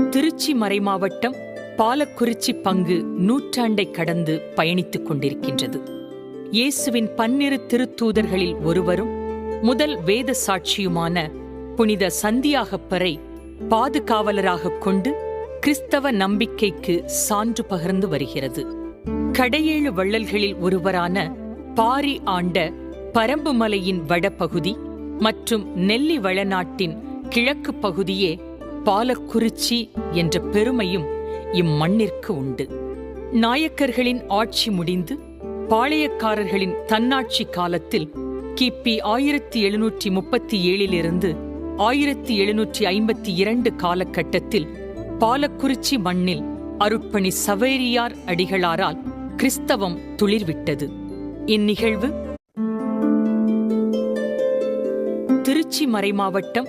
திருச்சி மறைமாவட்டம் பாலக்குறிச்சி பங்கு நூற்றாண்டை கடந்து பயணித்துக் கொண்டிருக்கின்றது. இயேசுவின் 12 திருத்தூதர்களில் ஒருவரும் முதல் வேத சாட்சியுமான புனித சந்தியாகப்பரை பாதுகாவலராக கொண்டு கிறிஸ்தவ நம்பிக்கைக்கு சான்று பகர்ந்து வருகிறது. கடையேழு வள்ளல்களில் ஒருவரான பாரி ஆண்ட பரம்புமலையின் வடபகுதி மற்றும் நெல்லி வளநாட்டின் கிழக்கு பகுதியே பாலக்குறிச்சி என்ற பெருமையும் இம்மண்ணிற்கு உண்டு. நாயக்கர்களின் ஆட்சி முடிந்து பாளையக்காரர்களின் தன்னாட்சி காலத்தில் கிபி 1737 1752 காலகட்டத்தில் பாலக்குறிச்சி மண்ணில் அருட்பணி சவேரியார் அடிகளாரால் கிறிஸ்தவம் துளிர்விட்டது. இந்நிகழ்வு திருச்சி மறைமாவட்டம்